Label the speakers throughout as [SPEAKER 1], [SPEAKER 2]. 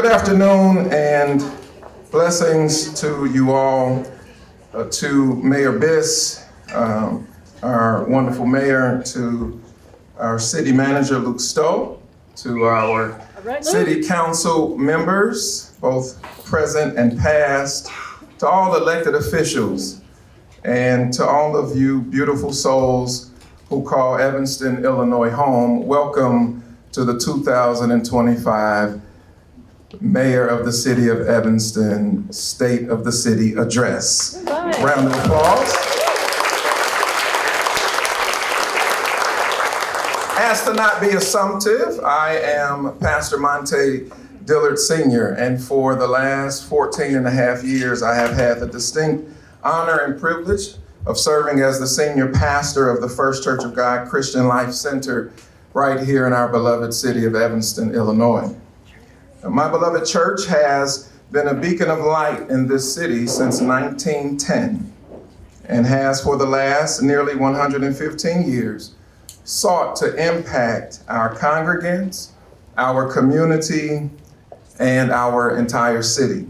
[SPEAKER 1] afternoon and blessings to you all, to Mayor Biss, our wonderful mayor, to our city manager, Luke Stowe, to our city council members, both present and past, to all elected officials, and to all of you beautiful souls who call Evanston, Illinois home. Welcome to the 2025 Mayor of the City of Evanston State of the City Address. Round of applause. As to not be assumptive, I am Pastor Monte Dillard Sr., and for the last 14 and a half years, I have had the distinct honor and privilege of serving as the senior pastor of the First Church of God Christian Life Center right here in our beloved city of Evanston, Illinois. My beloved church has been a beacon of light in this city since 1910 and has for the last nearly 115 years sought to impact our congregants, our community, and our entire city.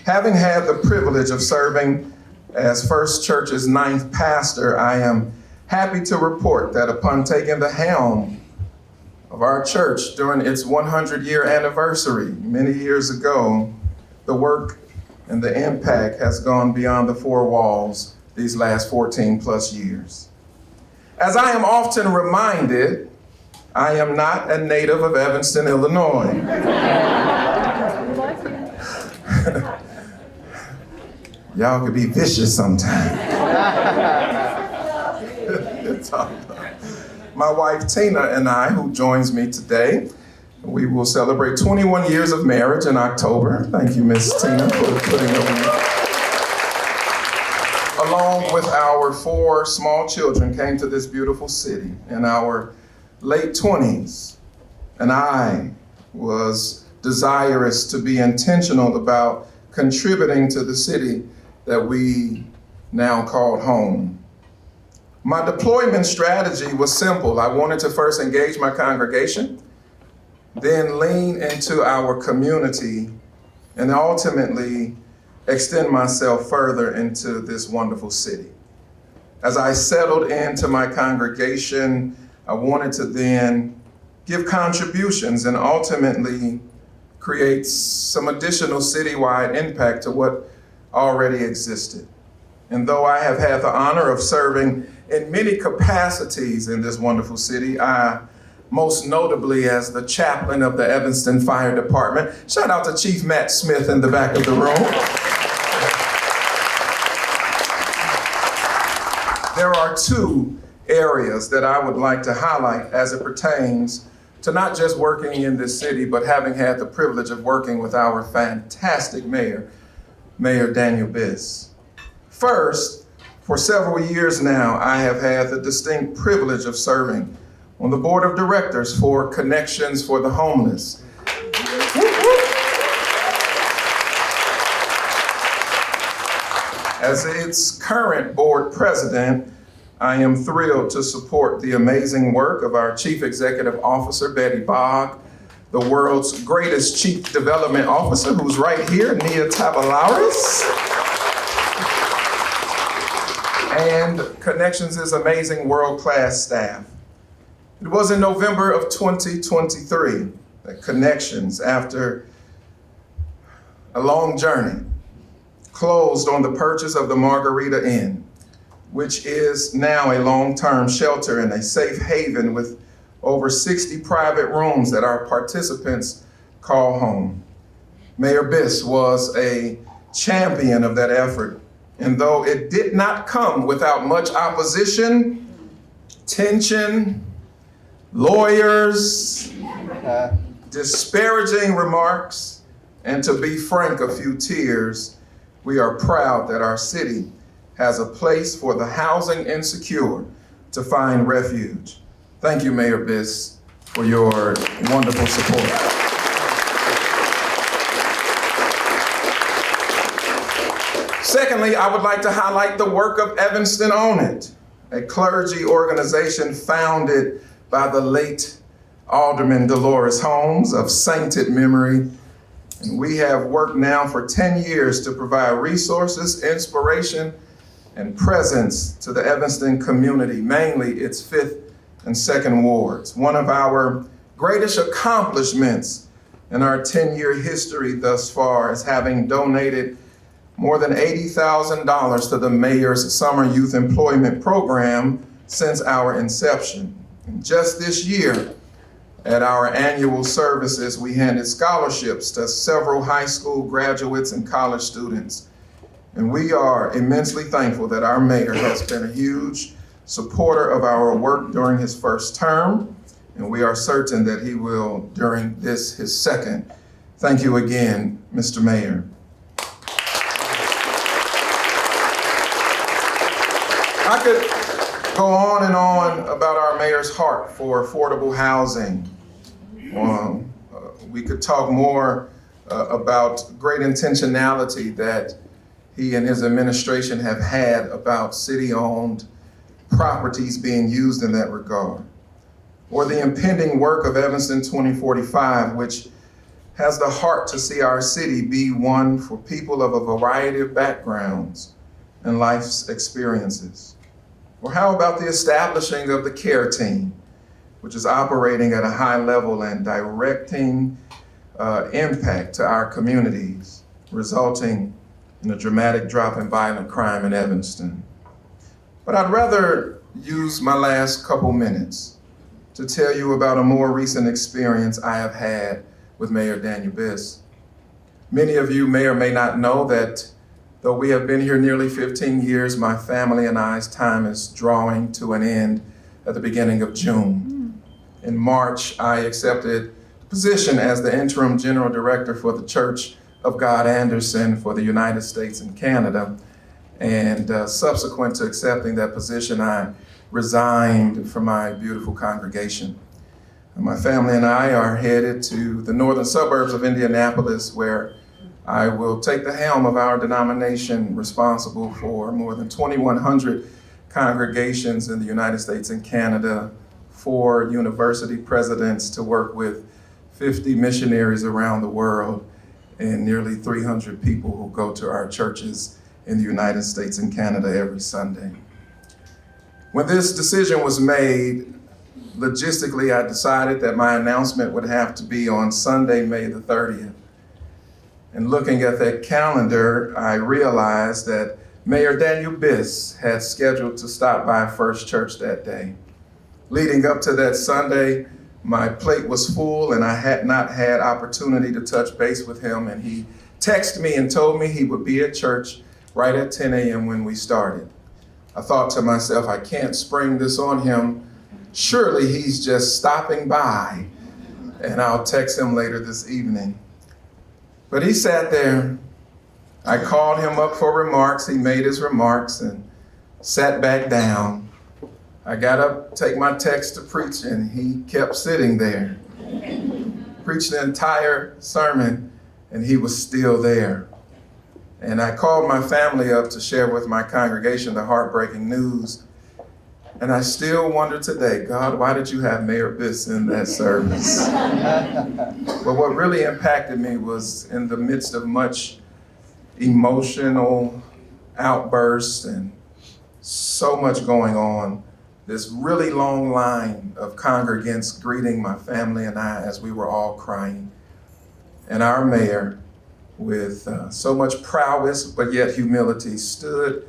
[SPEAKER 1] Having had the privilege of serving as First Church's 9th pastor, I am happy to report that upon taking the helm of our church during its 100-year anniversary many years ago, the work and the impact has gone beyond the four walls these last 14 plus years. As I am often reminded, I am not a native of Evanston, Illinois. Y'all could be vicious sometimes. It's all right. My wife Tina and I, who joins me today, we will celebrate 21 years of marriage in October. Thank you, Miss Tina, for putting up with me. Along with our 4 small children, came to this beautiful city in our late 20s, and I was desirous to be intentional about contributing to the city that we now called home. My deployment strategy was simple. I wanted to first engage my congregation, then lean into our community, and ultimately extend myself further into this wonderful city. As I settled into my congregation, I wanted to then give contributions and ultimately create some additional citywide impact to what already existed. And though I have had the honor of serving in many capacities in this wonderful city, I most notably as the chaplain of the Evanston Fire Department. Shout out to Chief Matt Smith in the back of the room. There are 2 areas that I would like to highlight as it pertains to not just working in this city, but having had the privilege of working with our fantastic mayor, Mayor Daniel Biss. First, for several years now, I have had the distinct privilege of serving on the board of directors for Connections for the Homeless. As its current board president, I am thrilled to support the amazing work of our Chief Executive Officer, Betty Bogg, the world's greatest Chief Development Officer, who's right here, Nia Tavalaris, and Connections' amazing world-class staff. It was in November of 2023 that Connections, after a long journey, closed on the purchase of the Margarita Inn, which is now a long-term shelter and a safe haven with over 60 private rooms that our participants call home. Mayor Biss was a champion of that effort, and though it did not come without much opposition, tension, lawyers, disparaging remarks, and to be frank, a few tears, we are proud that our city has a place for the housing insecure to find refuge. Thank you, Mayor Biss, for your wonderful support. Secondly, I would like to highlight the work of Evanston On It, a clergy organization founded by the late Alderman Dolores Holmes of sainted memory And we have worked now for 10 years to provide resources, inspiration, and presence to the Evanston community, mainly its 5th and 2nd wards. One of our greatest accomplishments in our 10-year history thus far is having donated more than $80,000 to the mayor's summer youth employment program since our inception. And just this year, at our annual services, we handed scholarships to several high school graduates and college students. And we are immensely thankful that our mayor has been a huge supporter of our work during his first term, and we are certain that he will during this, his second. Thank you again, Mr. Mayor. I could go on and on about our mayor's heart for affordable housing. We could talk more about great intentionality that he and his administration have had about city-owned properties being used in that regard. Or the impending work of Evanston 2045, which has the heart to see our city be one for people of a variety of backgrounds and life's experiences. Or how about the establishing of the care team, which is operating at a high level and directing impact to our communities, resulting in a dramatic drop in violent crime in Evanston. But I'd rather use my last couple minutes to tell you about a more recent experience I have had with Mayor Daniel Biss. Many of you may or may not know that though we have been here nearly 15 years, my family and I's time is drawing to an end at the beginning of June. In March, I accepted the position as the interim general director for the Church of God Anderson for the United States and Canada. And subsequent to accepting that position, I resigned from my beautiful congregation. And my family and I are headed to the northern suburbs of Indianapolis, where I will take the helm of our denomination responsible for more than 2,100 congregations in the United States and Canada, 4 university presidents to work with 50 missionaries around the world, and nearly 300 people who go to our churches in the United States and Canada every Sunday. When this decision was made, logistically, I decided that my announcement would have to be on Sunday, May the 30th. And looking at that calendar, I realized that Mayor Daniel Biss had scheduled to stop by First Church that day. Leading up to that Sunday, my plate was full and I had not had opportunity to touch base with him, and he texted me and told me he would be at church right at 10 a.m. when we started. I thought to myself, I can't spring this on him. Surely he's just stopping by, and I'll text him later this evening. But he sat there. I called him up for remarks. He made his remarks and sat back down. I got up to take my text to preach, and he kept sitting there. Preached the entire sermon, and he was still there. And I called my family up to share with my congregation the heartbreaking news. And I still wonder today, God, why did you have Mayor Biss in that service? But what really impacted me was in the midst of much emotional outbursts and so much going on, this really long line of congregants greeting my family and I as we were all crying. And our mayor, with so much prowess but yet humility, stood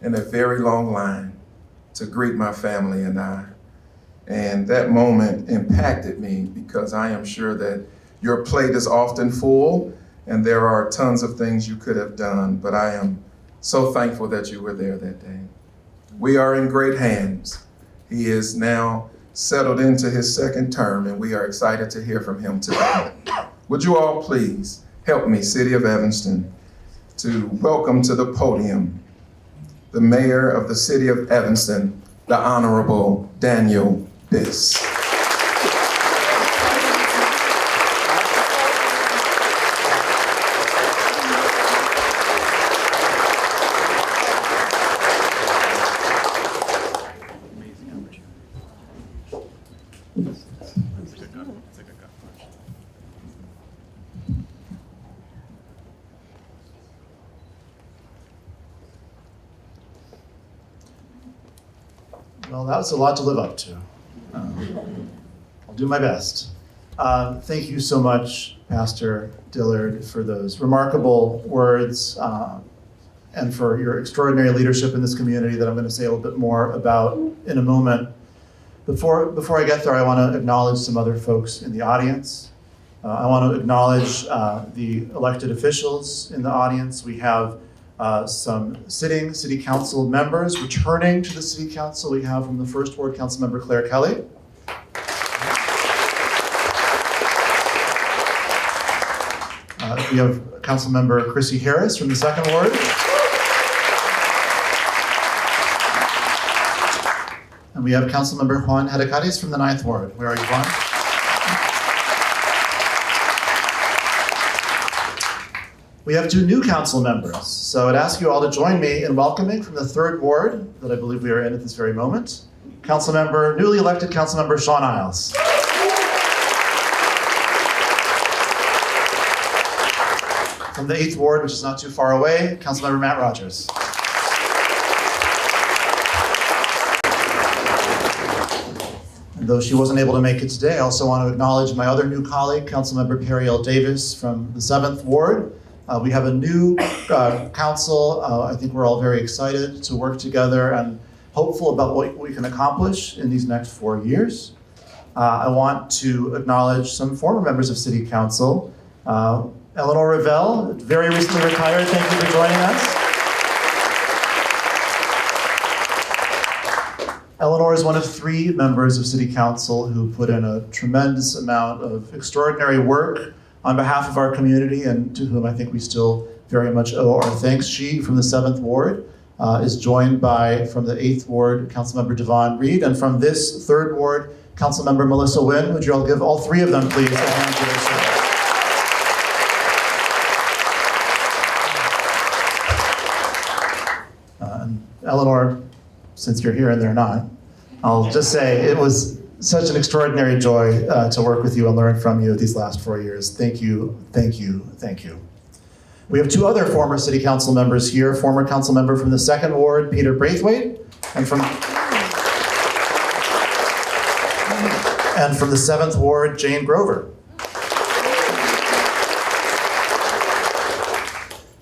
[SPEAKER 1] in a very long line to greet my family and I. And that moment impacted me because I am sure that your plate is often full and there are tons of things you could have done, but I am so thankful that you were there that day. We are in great hands. He is now settled into his second term, and we are excited to hear from him today. Would you all please help me, City of Evanston, to welcome to the podium the mayor of the City of Evanston, the Honorable Daniel Biss.
[SPEAKER 2] Well, that was a lot to live up to. I'll do my best. Thank you so much, Pastor Dillard, for those remarkable words and for your extraordinary leadership in this community that I'm going to say a little bit more about in a moment. Before I get there, I want to acknowledge some other folks in the audience. I want to acknowledge the elected officials in the audience. We have some sitting city council members returning to the city council. We have from the First Ward Council Member Claire Kelly. We have Council Member Chrissy Harris from the Second Ward. And we have Council Member Juan Hedicatis from the Ninth Ward. Where are you, Juan? We have two new council members, so I'd ask you all to join me in welcoming from the Third Ward, that I believe we are in at this very moment, newly elected Council Member Sean Isles. From the 8th Ward, which is not too far away, Council Member Matt Rogers. And though she wasn't able to make it today, I also want to acknowledge my other new colleague, Council Member Perry L. Davis from the 7th Ward. We have a new council. I think we're all very excited to work together and hopeful about what we can accomplish in these next 4 years. I want to acknowledge some former members of City Council. Eleanor Revelle, very recently retired. Thank you for joining us. Eleanor is one of 3 members of City Council who put in a tremendous amount of extraordinary work on behalf of our community, and to whom I think we still very much owe our thanks. She, from the 7th Ward, is joined by, from the 8th Ward, Councilmember Devon Reed, and from this 3rd Ward, Councilmember Melissa Wynn. Would you all give all 3 of them, please, a hand for their service? And Eleanor, since you're here and they're not, I'll just say it was such an extraordinary joy to work with you and learn from you these last 4 years. Thank you, thank you, thank you. We have 2 other former City Council members here. Former Council Member from the 2nd Ward, Peter Braithwaite, and from the 7th Ward, Jane Grover.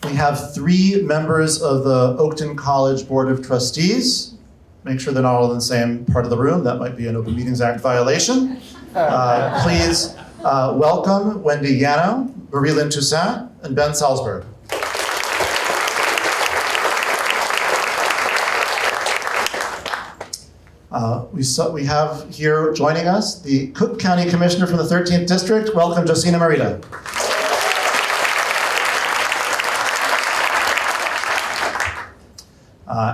[SPEAKER 2] We have 3 members of the Oakton College Board of Trustees. Make sure they're not all in the same part of the room. That might be an Open Meetings Act violation. Please welcome Wendy Yano, Marie-Lynn Toussaint, and Ben Salzberg. We have here joining us the Cook County Commissioner from the 13th District. Welcome, Josina Marita.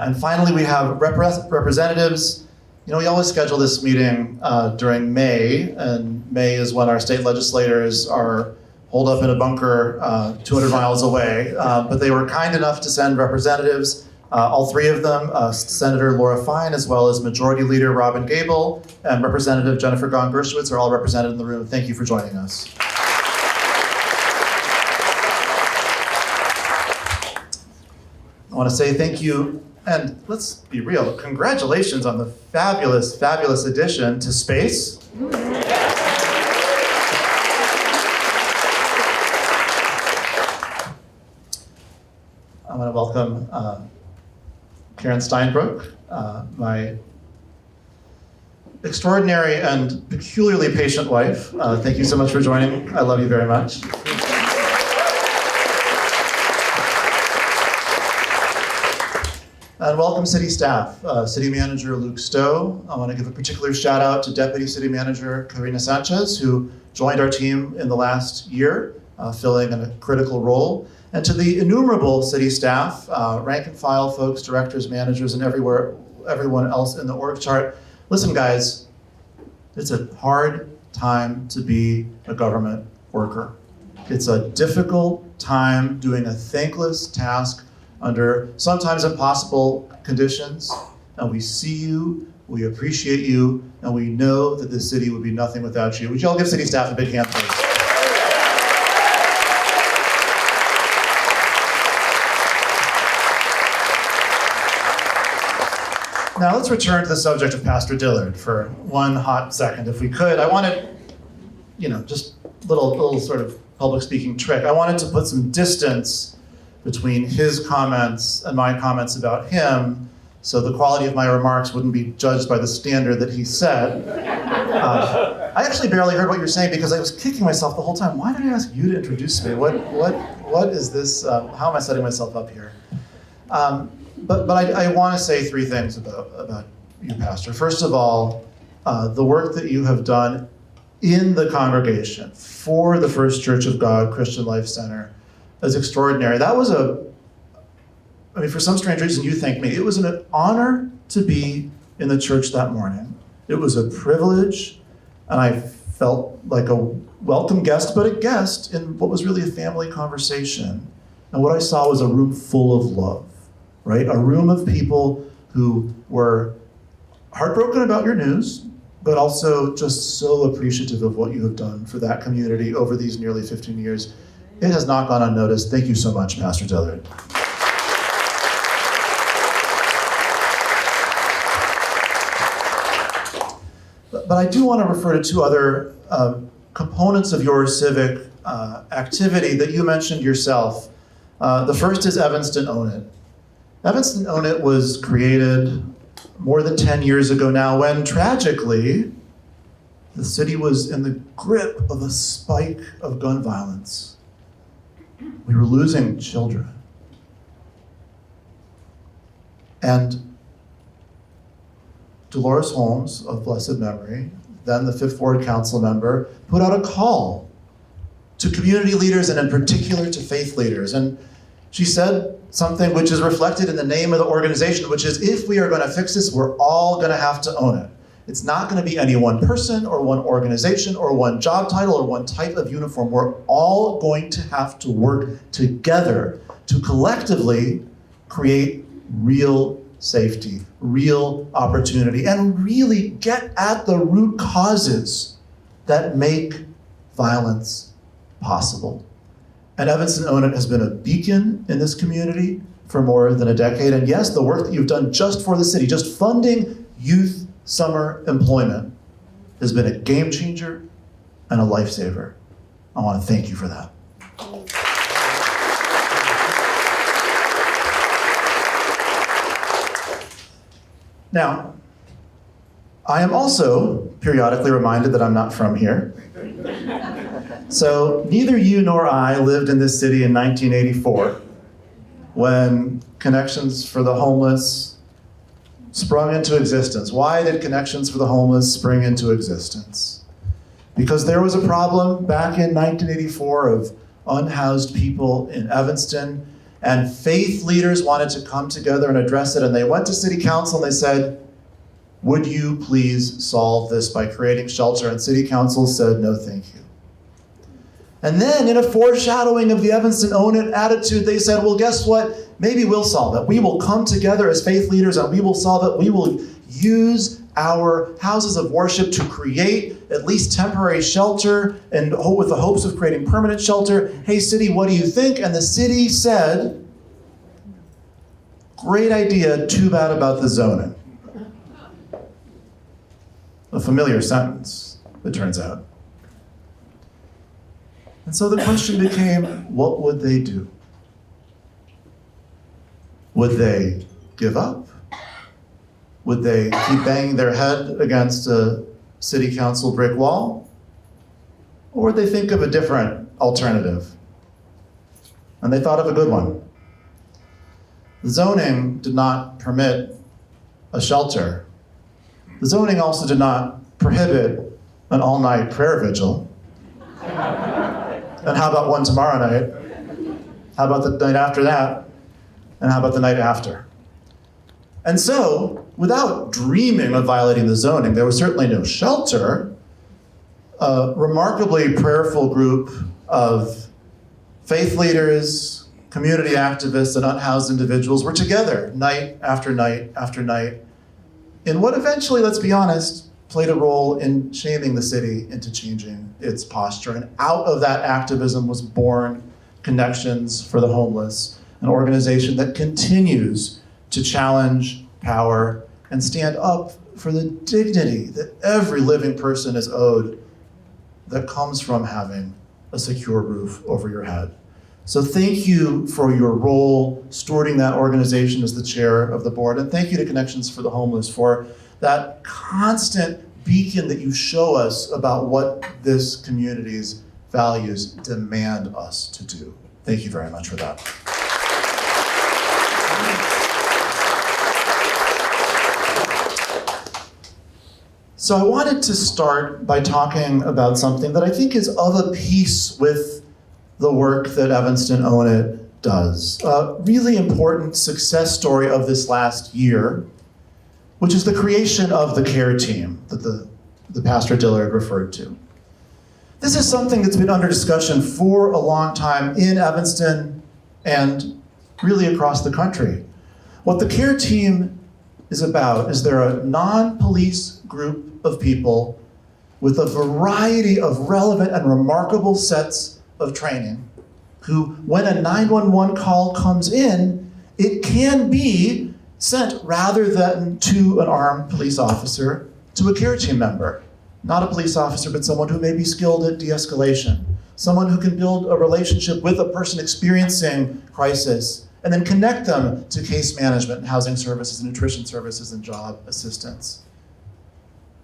[SPEAKER 2] And finally, we have representatives. You know, we always schedule this meeting during May, and May is when our state legislators are holed up in a bunker 200 miles away. But they were kind enough to send representatives, all 3 of them, Senator Laura Fine, as well as Majority Leader Robin Gable, and Representative Jennifer Gahn-Gershowitz are all represented in the room. Thank you for joining us. I want to say thank you, and let's be real, congratulations on the fabulous, fabulous addition to space. I want to welcome Karen Steinbrook, my extraordinary and peculiarly patient wife. Thank you so much for joining. I love you very much. And welcome city staff. City Manager Luke Stowe. I want to give a particular shout out to Deputy City Manager Karina Sanchez, who joined our team in the last year, filling in a critical role. And to the innumerable city staff, rank and file folks, directors, managers, and everyone else in the org chart. Listen, guys, it's a hard time to be a government worker. It's a difficult time doing a thankless task under sometimes impossible conditions, and we see you, we appreciate you, and we know that this city would be nothing without you. Would you all give city staff a big hand, please? Now let's return to the subject of Pastor Dillard for one hot second, if we could. I wanted, just little sort of public speaking trick. I wanted to put some distance between his comments and my comments about him, so the quality of my remarks wouldn't be judged by the standard that he set. I actually barely heard what you were saying because I was kicking myself the whole time. Why did I ask you to introduce me? What is this? How am I setting myself up here? But I want to say three things about you, Pastor. First of all, the work that you have done in the congregation for the First Church of God Christian Life Center is extraordinary. That was for some strange reason you thanked me. It was an honor to be in the church that morning. It was a privilege, and I felt like a welcome guest, but a guest in what was really a family conversation. And what I saw was a room full of love, right? A room of people who were heartbroken about your news, but also just so appreciative of what you have done for that community over these nearly 15 years. It has not gone unnoticed. Thank you so much, Pastor Dillard. But I do want to refer to two other components of your civic activity that you mentioned yourself. The first is Evanston Own It. Evanston Own It was created more than 10 years ago now when, tragically, the city was in the grip of a spike of gun violence. We were losing children. And Dolores Holmes, of blessed memory, then the Fifth Ward Council member, put out a call to community leaders and in particular to faith leaders. And she said something which is reflected in the name of the organization, which is, if we are going to fix this, we're all going to have to own it. It's not going to be any one person or one organization or one job title or one type of uniform. We're all going to have to work together to collectively create real safety, real opportunity, and really get at the root causes that make violence possible. And Evanston Own It has been a beacon in this community for more than a decade. And yes, the work that you've done just for the city, just funding youth summer employment, has been a game changer and a lifesaver. I want to thank you for that. Now, I am also periodically reminded that I'm not from here. So neither you nor I lived in this city in 1984 when Connections for the Homeless sprung into existence. Why did Connections for the Homeless spring into existence? Because there was a problem back in 1984 of unhoused people in Evanston, and faith leaders wanted to come together and address it, and they went to city council and they said, would you please solve this by creating shelter? And city council said, no, thank you. And then in a foreshadowing of the Evanston Own It attitude, they said, well, guess what? Maybe we'll solve it. We will come together as faith leaders and we will solve it. We will use our houses of worship to create at least temporary shelter and with the hopes of creating permanent shelter. Hey, city, what do you think? And the city said, great idea, too bad about the zoning. A familiar sentence, it turns out. And so the question became, what would they do? Would they give up? Would they keep banging their head against a city council brick wall? Or would they think of a different alternative? And they thought of a good one. The zoning did not permit a shelter. The zoning also did not prohibit an all-night prayer vigil. And how about one tomorrow night? How about the night after that? And how about the night after? And so, without dreaming of violating the zoning, there was certainly no shelter. A remarkably prayerful group of faith leaders, community activists, and unhoused individuals were together night after night after night in what eventually, let's be honest, played a role in shaming the city into changing its posture. And out of that activism was born Connections for the Homeless, an organization that continues to challenge power and stand up for the dignity that every living person is owed that comes from having a secure roof over your head. So thank you for your role stewarding that organization as the chair of the board, and thank you to Connections for the Homeless for that constant beacon that you show us about what this community's values demand us to do. Thank you very much for that. So I wanted to start by talking about something that I think is of a piece with the work that Evanston Own It does. A really important success story of this last year, which is the creation of the care team that the Pastor Dillard referred to. This is something that's been under discussion for a long time in Evanston and really across the country. What the care team is about is they're a non-police group of people with a variety of relevant and remarkable sets of training who, when a 911 call comes in, it can be sent rather than to an armed police officer to a care team member. Not a police officer, but someone who may be skilled at de-escalation, someone who can build a relationship with a person experiencing crisis and then connect them to case management and housing services and nutrition services and job assistance.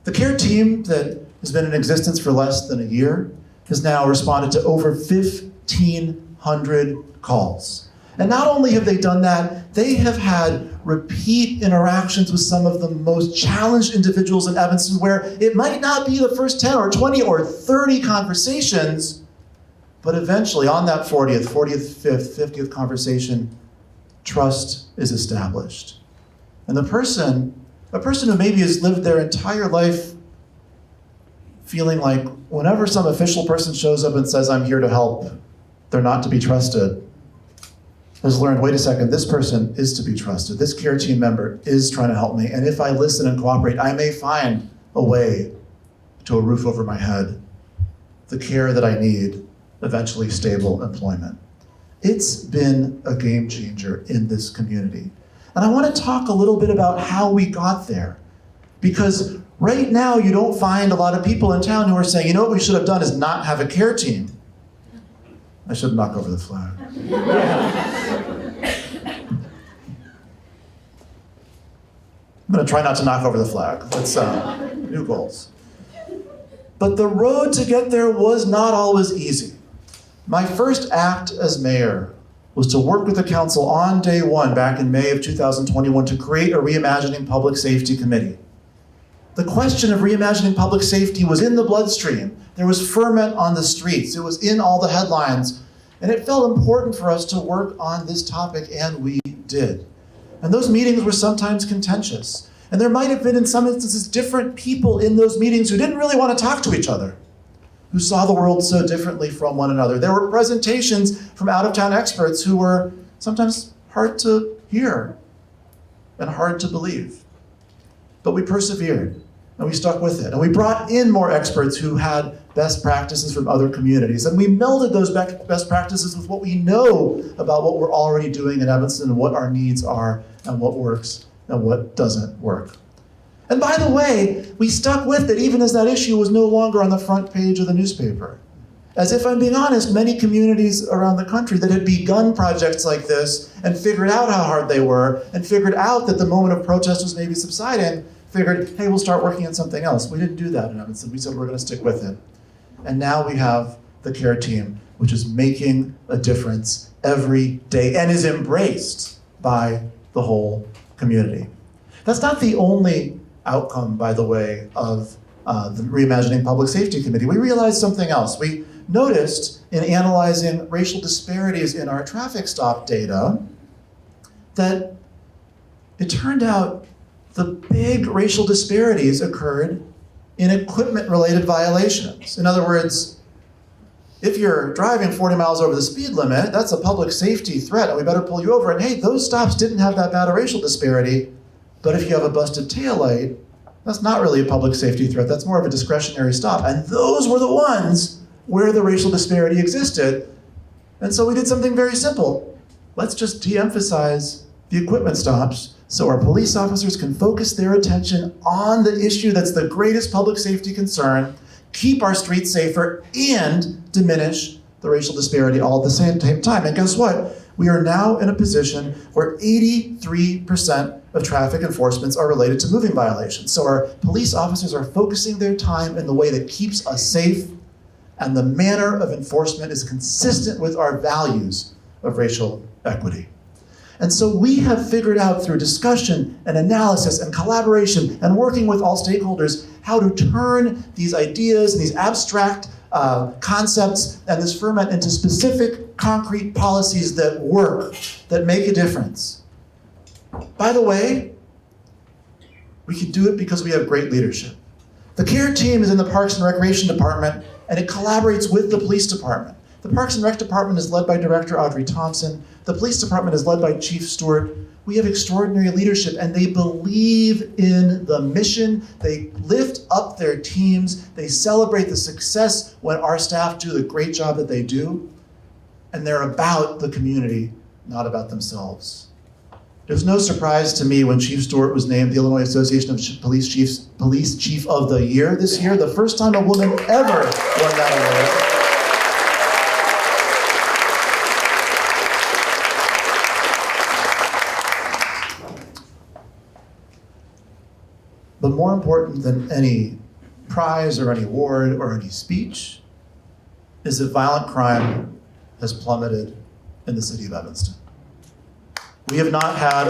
[SPEAKER 2] The care team that has been in existence for less than a year has now responded to over 1,500 calls. And not only have they done that, they have had repeat interactions with some of the most challenged individuals in Evanston where it might not be the first 10 or 20 or 30 conversations, but eventually on that 40th, 45th, 50th conversation, trust is established. And a person who maybe has lived their entire life feeling like whenever some official person shows up and says, "I'm here to help," they're not to be trusted, has learned, wait a second, this person is to be trusted. This care team member is trying to help me. And if I listen and cooperate, I may find a way to a roof over my head, the care that I need, eventually stable employment. It's been a game changer in this community. And I want to talk a little bit about how we got there. Because right now, you don't find a lot of people in town who are saying, you know what we should have done is not have a care team. I should knock over the flag. I'm going to try not to knock over the flag. That's new goals. But the road to get there was not always easy. My first act as mayor was to work with the council on day one, back in May of 2021, to create a Reimagining Public Safety Committee. The question of reimagining public safety was in the bloodstream. There was ferment on the streets. It was in all the headlines. And it felt important for us to work on this topic, and we did. And those meetings were sometimes contentious. And there might have been, in some instances, different people in those meetings who didn't really want to talk to each other, who saw the world so differently from one another. There were presentations from out-of-town experts who were sometimes hard to hear and hard to believe. But we persevered, and we stuck with it. And we brought in more experts who had best practices from other communities. And we melded those best practices with what we know about what we're already doing in Evanston and what our needs are and what works and what doesn't work. And by the way, we stuck with it even as that issue was no longer on the front page of the newspaper. As if I'm being honest, many communities around the country that had begun projects like this and figured out how hard they were and figured out that the moment of protest was maybe subsiding, figured, hey, we'll start working on something else. We didn't do that in Evanston. We said we're going to stick with it. And now we have the care team, which is making a difference every day and is embraced by the whole community. That's not the only outcome, by the way, of the Reimagining Public Safety Committee. We realized something else. We noticed in analyzing racial disparities in our traffic stop data that it turned out the big racial disparities occurred in equipment-related violations. In other words, if you're driving 40 miles over the speed limit, that's a public safety threat, and we better pull you over. And hey, those stops didn't have that bad a racial disparity, but if you have a busted taillight, that's not really a public safety threat. That's more of a discretionary stop. And those were the ones where the racial disparity existed. And so we did something very simple. Let's just de-emphasize the equipment stops so our police officers can focus their attention on the issue that's the greatest public safety concern, keep our streets safer, and diminish the racial disparity all at the same time. And guess what? We are now in a position where 83% of traffic enforcements are related to moving violations. So our police officers are focusing their time in the way that keeps us safe, and the manner of enforcement is consistent with our values of racial equity. And so we have figured out through discussion and analysis and collaboration and working with all stakeholders how to turn these ideas and these abstract concepts and this ferment into specific, concrete policies that work, that make a difference. By the way, we can do it because we have great leadership. The CARE team is in the Parks and Recreation Department, and it collaborates with the Police Department. The Parks and Rec Department is led by Director Audrey Thompson. The Police Department is led by Chief Stewart. We have extraordinary leadership, and they believe in the mission. They lift up their teams. They celebrate the success when our staff do the great job that they do. And they're about the community, not about themselves. It was no surprise to me when Chief Stewart was named the Illinois Association of Police Chief of the Year this year, the first time a woman ever won that award. But more important than any prize or any award or any speech is that violent crime has plummeted in the city of Evanston. We have not had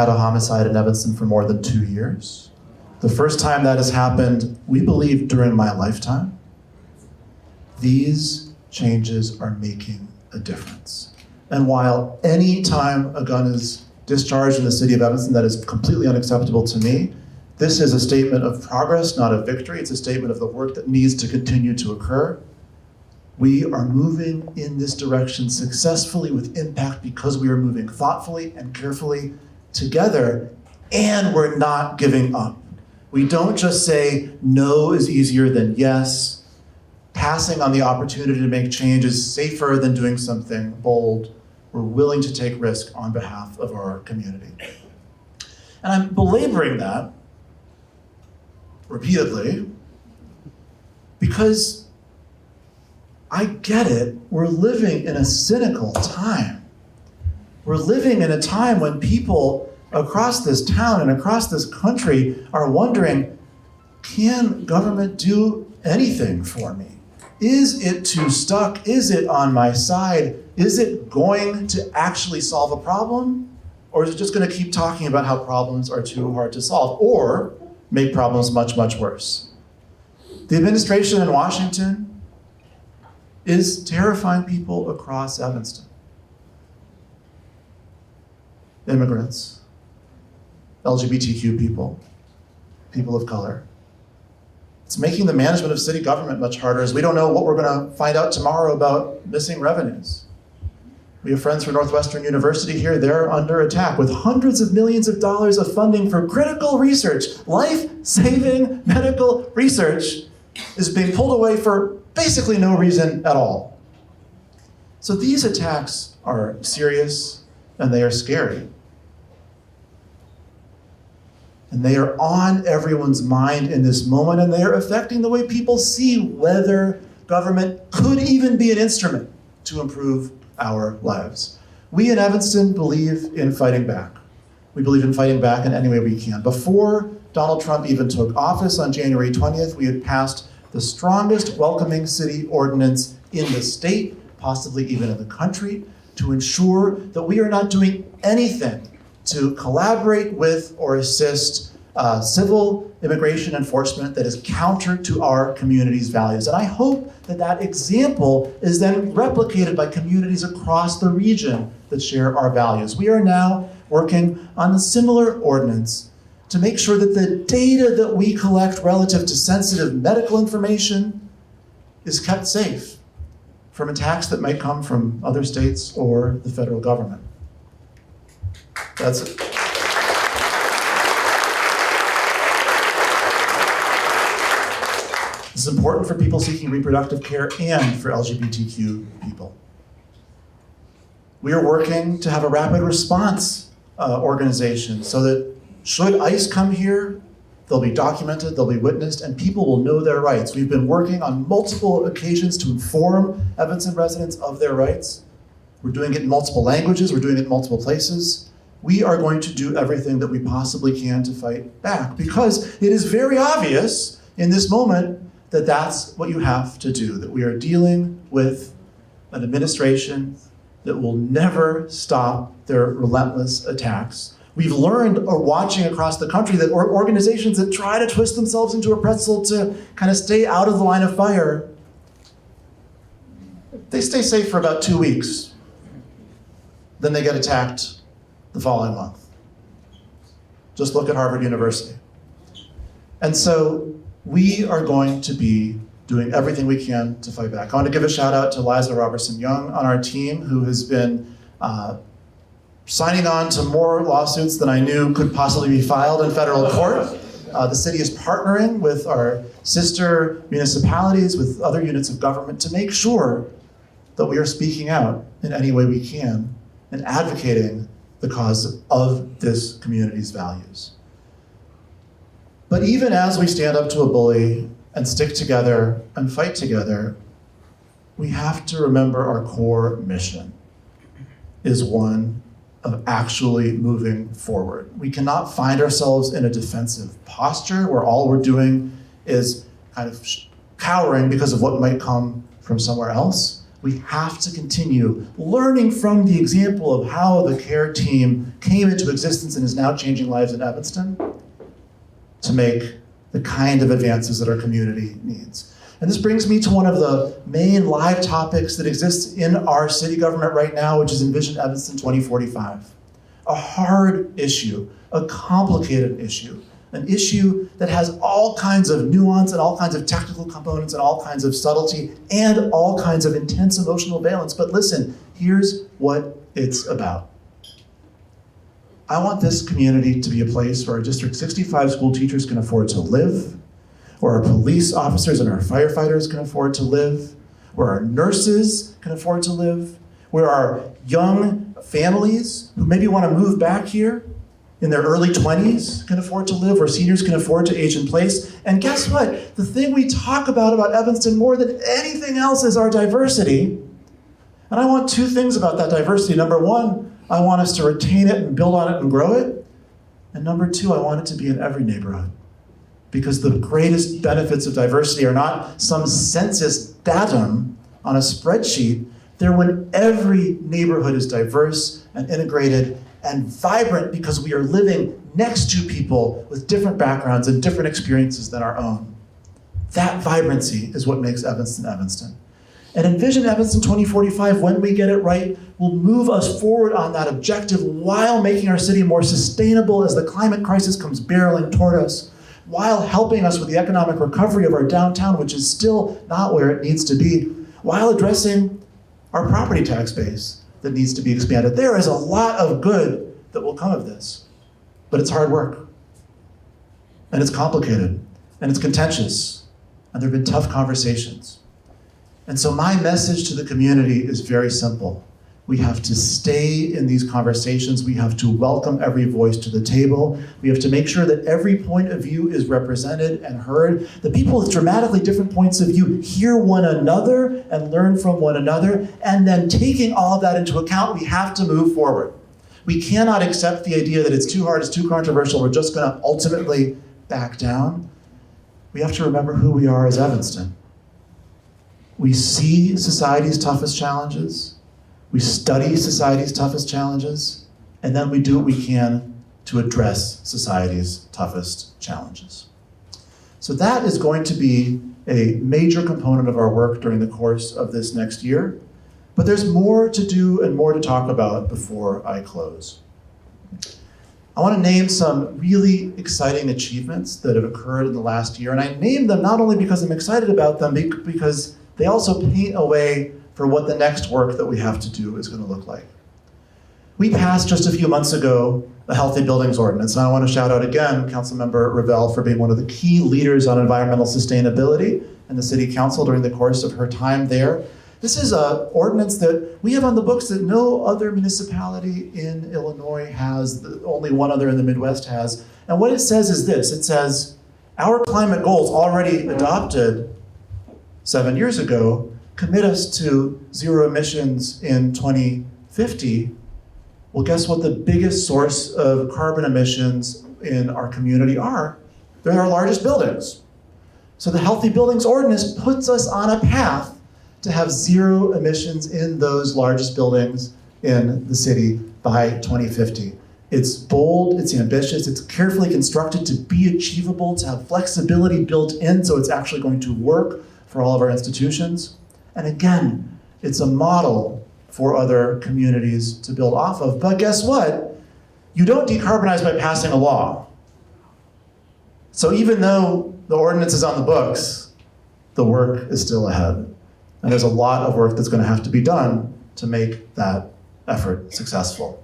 [SPEAKER 2] a homicide in Evanston for more than 2 years. The first time that has happened, we believe, during my lifetime. These changes are making a difference. And while any time a gun is discharged in the city of Evanston, that is completely unacceptable to me, this is a statement of progress, not of victory. It's a statement of the work that needs to continue to occur. We are moving in this direction successfully with impact because we are moving thoughtfully and carefully together, and we're not giving up. We don't just say no is easier than yes. Passing on the opportunity to make change is safer than doing something bold. We're willing to take risk on behalf of our community. And I'm belaboring that repeatedly because I get it. We're living in a cynical time. We're living in a time when people across this town and across this country are wondering, can government do anything for me? Is it too stuck? Is it on my side? Is it going to actually solve a problem? Or is it just going to keep talking about how problems are too hard to solve or make problems much, much worse? The administration in Washington is terrifying people across Evanston. Immigrants, LGBTQ people, people of color. It's making the management of city government much harder as we don't know what we're going to find out tomorrow about missing revenues. We have friends from Northwestern University here. They're under attack with hundreds of millions of dollars of funding for critical research. Life-saving medical research is being pulled away for basically no reason at all. So these attacks are serious and they are scary. And they are on everyone's mind in this moment, and they are affecting the way people see whether government could even be an instrument to improve our lives. We in Evanston believe in fighting back. We believe in fighting back in any way we can. Before Donald Trump even took office on January 20th, we had passed the strongest welcoming city ordinance in the state, possibly even in the country, to ensure that we are not doing anything to collaborate with or assist civil immigration enforcement that is counter to our community's values. And I hope that that example is then replicated by communities across the region that share our values. We are now working on a similar ordinance to make sure that the data that we collect relative to sensitive medical information is kept safe from attacks that might come from other states or the federal government. That's it. This is important for people seeking reproductive care and for LGBTQ people. We are working to have a rapid response organization so that should ICE come here, they'll be documented, they'll be witnessed, and people will know their rights. We've been working on multiple occasions to inform Evanston residents of their rights. We're doing it in multiple languages, we're doing it in multiple places. We are going to do everything that we possibly can to fight back, because it is very obvious in this moment that that's what you have to do, that we are dealing with an administration that will never stop their relentless attacks. We've learned, or watching across the country, that organizations that try to twist themselves into a pretzel to kind of stay out of the line of fire, they stay safe for about 2 weeks. Then they get attacked the following month. Just look at Harvard University. And so we are going to be doing everything we can to fight back. I want to give a shout out to Liza Robertson-Young on our team, who has been signing on to more lawsuits than I knew could possibly be filed in federal court. The city is partnering with our sister municipalities, with other units of government, to make sure that we are speaking out in any way we can and advocating the cause of this community's values. But even as we stand up to a bully and stick together and fight together, we have to remember our core mission is one of actually moving forward. We cannot find ourselves in a defensive posture where all we're doing is kind of cowering because of what might come from somewhere else. We have to continue learning from the example of how the CARE team came into existence and is now changing lives in Evanston to make the kind of advances that our community needs. And this brings me to one of the main live topics that exists in our city government right now, which is Envision Evanston 2045. A hard issue, a complicated issue, an issue that has all kinds of nuance and all kinds of technical components and all kinds of subtlety and all kinds of intense emotional valence. But listen, here's what it's about. I want this community to be a place where our District 65 school teachers can afford to live, where our police officers and our firefighters can afford to live, where our nurses can afford to live, where our young families who maybe want to move back here in their early 20s can afford to live, where seniors can afford to age in place. And guess what? The thing we talk about Evanston more than anything else is our diversity. And I want two things about that diversity. Number one, I want us to retain it and build on it and grow it. And number two, I want it to be in every neighborhood. Because the greatest benefits of diversity are not some census datum on a spreadsheet. They're when every neighborhood is diverse and integrated and vibrant, because we are living next to people with different backgrounds and different experiences than our own. That vibrancy is what makes Evanston Evanston. And Envision Evanston 2045, when we get it right, will move us forward on that objective while making our city more sustainable as the climate crisis comes barreling toward us, while helping us with the economic recovery of our downtown, which is still not where it needs to be, while addressing our property tax base that needs to be expanded. There is a lot of good that will come of this, but it's hard work, and it's complicated, and it's contentious, and there have been tough conversations. And so my message to the community is very simple. We have to stay in these conversations. We have to welcome every voice to the table. We have to make sure that every point of view is represented and heard. The people with dramatically different points of view hear one another and learn from one another. And then taking all of that into account, we have to move forward. We cannot accept the idea that it's too hard, it's too controversial, we're just gonna ultimately back down. We have to remember who we are as Evanston. We see society's toughest challenges. We study society's toughest challenges, and then we do what we can to address society's toughest challenges. So that is going to be a major component of our work during the course of this next year, but there's more to do and more to talk about before I close. I want to name some really exciting achievements that have occurred in the last year, and I name them not only because I'm excited about them, because they also paint a way for what the next work that we have to do is going to look like. We passed just a few months ago a Healthy Buildings Ordinance, and I want to shout out again Councilmember Revelle for being one of the key leaders on environmental sustainability and the city council during the course of her time there. This is an ordinance that we have on the books that no other municipality in Illinois has, only one other in the Midwest has. And what it says is this, it says, our climate goals already adopted 7 years ago commit us to zero emissions in 2050. Well, guess what the biggest source of carbon emissions in our community are? They're our largest buildings. So the Healthy Buildings Ordinance puts us on a path to have zero emissions in those largest buildings in the city by 2050. It's bold, it's ambitious, it's carefully constructed to be achievable, to have flexibility built in so it's actually going to work for all of our institutions. And again, it's a model for other communities to build off of. But guess what? You don't decarbonize by passing a law. So even though the ordinance is on the books, the work is still ahead. And there's a lot of work that's going to have to be done to make that effort successful.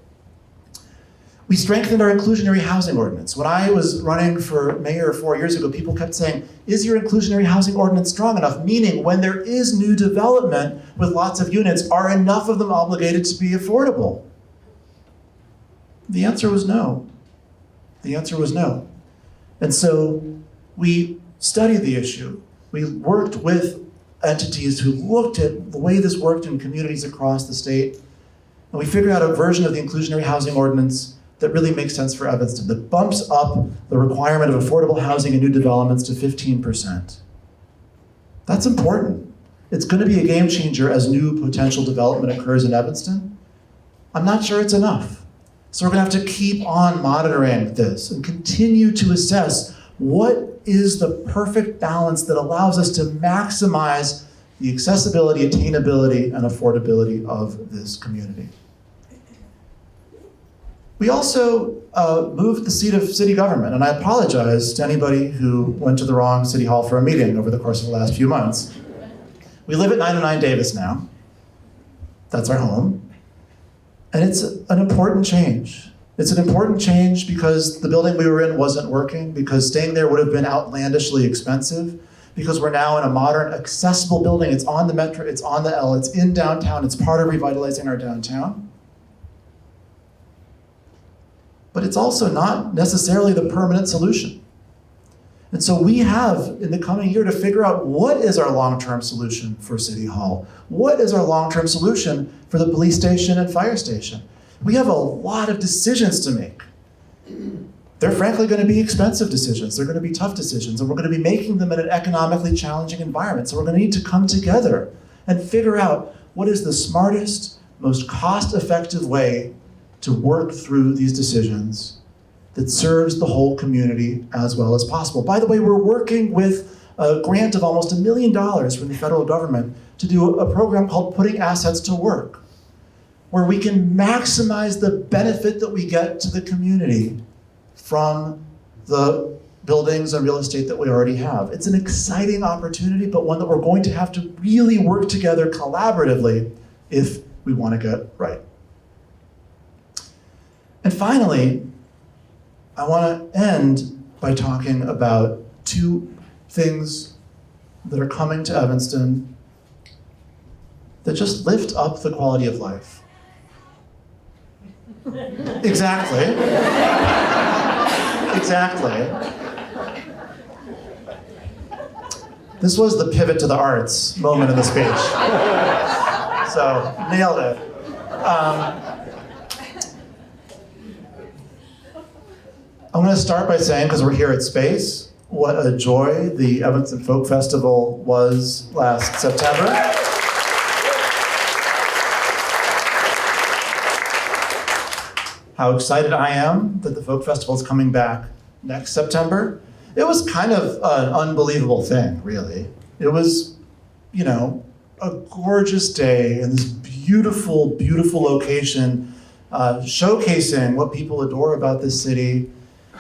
[SPEAKER 2] We strengthened our inclusionary housing ordinance. When I was running for mayor 4 years ago, people kept saying, is your inclusionary housing ordinance strong enough? Meaning, when there is new development with lots of units, are enough of them obligated to be affordable? The answer was no. The answer was no. And so we studied the issue. We worked with entities who looked at the way this worked in communities across the state, and we figured out a version of the inclusionary housing ordinance that really makes sense for Evanston, that bumps up the requirement of affordable housing in new developments to 15%. That's important. It's going to be a game changer as new potential development occurs in Evanston. I'm not sure it's enough. So we're going to have to keep on monitoring this and continue to assess what is the perfect balance that allows us to maximize the accessibility, attainability, and affordability of this community. We also moved the seat of city government, and I apologize to anybody who went to the wrong city hall for a meeting over the course of the last few months. We live at 909 Davis now. That's our home. And it's an important change. It's an important change because the building we were in wasn't working, because staying there would have been outlandishly expensive, because we're now in a modern, accessible building. It's on the Metro, it's on the L, it's in downtown, it's part of revitalizing our downtown. But it's also not necessarily the permanent solution. And so we have, in the coming year, to figure out what is our long-term solution for City Hall? What is our long-term solution for the police station and fire station? We have a lot of decisions to make. They're frankly going to be expensive decisions. They're going to be tough decisions, and we're going to be making them in an economically challenging environment. So we're going to need to come together and figure out what is the smartest, most cost-effective way to work through these decisions that serves the whole community as well as possible. By the way, we're working with a grant of almost $1 million from the federal government to do a program called Putting Assets to Work, where we can maximize the benefit that we get to the community from the buildings and real estate that we already have. It's an exciting opportunity, but one that we're going to have to really work together collaboratively if we want to get right. And finally, I want to end by talking about two things that are coming to Evanston that just lift up the quality of life. Exactly. Exactly. This was the pivot to the arts moment in the speech. So, nailed it. I'm going to start by saying, because we're here at Space, what a joy the Evanston Folk Festival was last September. How excited I am that the Folk Festival is coming back next September. It was kind of an unbelievable thing, really. It was, a gorgeous day in this beautiful, beautiful location, showcasing what people adore about this city.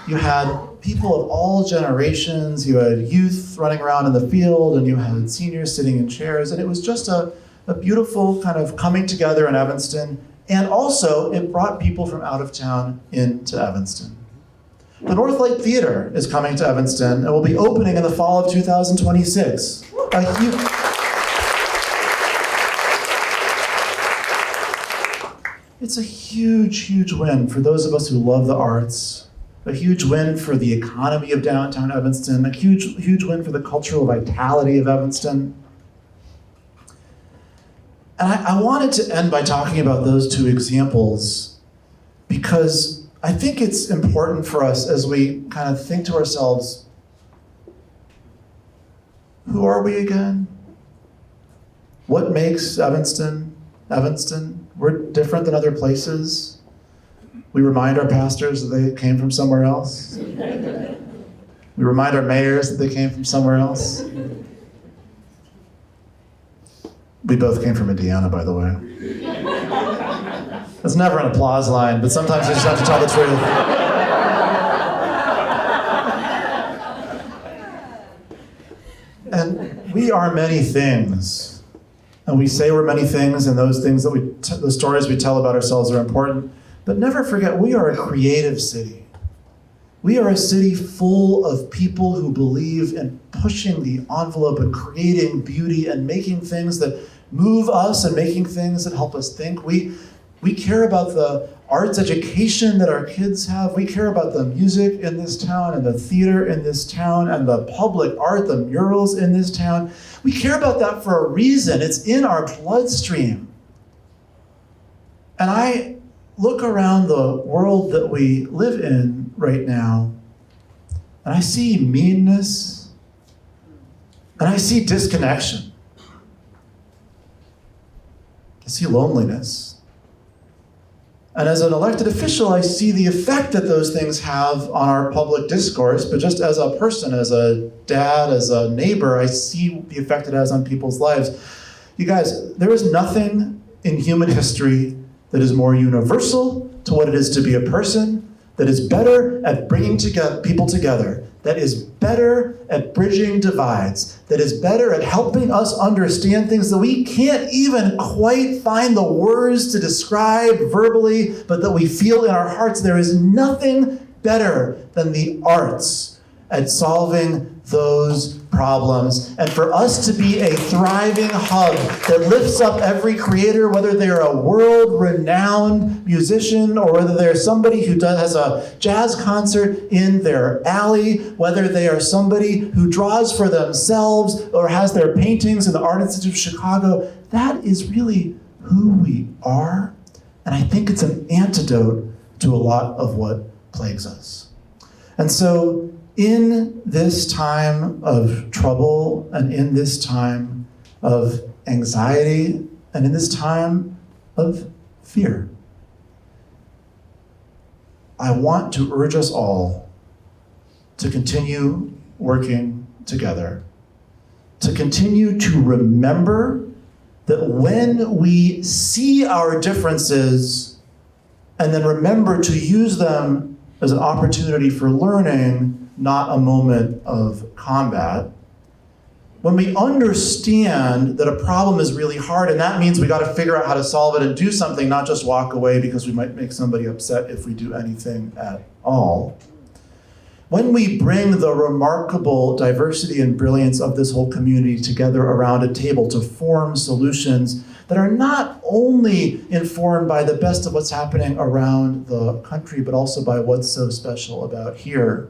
[SPEAKER 2] You had people of all generations, you had youth running around in the field, and you had seniors sitting in chairs, and it was just a beautiful kind of coming together in Evanston, and also it brought people from out of town into Evanston. The Northlight Theater is coming to Evanston and will be opening in the fall of 2026. It's a huge, huge win for those of us who love the arts, a huge win for the economy of downtown Evanston, a huge, huge win for the cultural vitality of Evanston. And I wanted to end by talking about those two examples because I think it's important for us as we kind of think to ourselves, who are we again? What makes Evanston, Evanston? We're different than other places. We remind our pastors that they came from somewhere else. We remind our mayors that they came from somewhere else. We both came from Indiana, by the way. That's never an applause line, but sometimes you just have to tell the truth. And we are many things. And we say we're many things, and those things that the stories we tell about ourselves are important. But never forget, we are a creative city. We are a city full of people who believe in pushing the envelope and creating beauty and making things that move us and making things that help us think. We care about the arts education that our kids have. We care about the music in this town and the theater in this town and the public art, the murals in this town. We care about that for a reason. It's in our bloodstream. And I look around the world that we live in right now, and I see meanness, and I see disconnection. I see loneliness. And as an elected official, I see the effect that those things have on our public discourse, but just as a person, as a dad, as a neighbor, I see the effect it has on people's lives. You guys, there is nothing in human history that is more universal to what it is to be a person, that is better at bringing people together, that is better at bridging divides, that is better at helping us understand things that we can't even quite find the words to describe verbally, but that we feel in our hearts. There is nothing better than the arts at solving those problems. And for us to be a thriving hub that lifts up every creator, whether they're a world-renowned musician or whether they're somebody who has a jazz concert in their alley, whether they are somebody who draws for themselves or has their paintings in the Art Institute of Chicago, that is really who we are. And I think it's an antidote to a lot of what plagues us. And so, in this time of trouble and in this time of anxiety and in this time of fear, I want to urge us all to continue working together, to continue to remember that when we see our differences and then remember to use them as an opportunity for learning, not a moment of combat. When we understand that a problem is really hard, and that means we got to figure out how to solve it and do something, not just walk away because we might make somebody upset if we do anything at all. When we bring the remarkable diversity and brilliance of this whole community together around a table to form solutions that are not only informed by the best of what's happening around the country, but also by what's so special about here.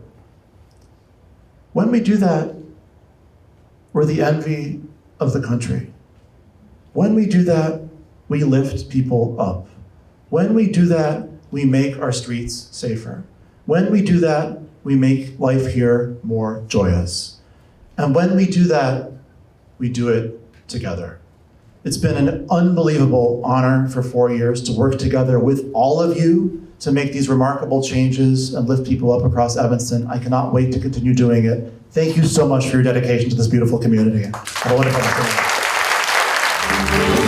[SPEAKER 2] When we do that, we're the envy of the country. When we do that, we lift people up. When we do that, we make our streets safer. When we do that, we make life here more joyous. And when we do that, we do it together. It's been an unbelievable honor for 4 years to work together with all of you to make these remarkable changes and lift people up across Evanston. I cannot wait to continue doing it. Thank you so much for your dedication to this beautiful community. Have a wonderful day.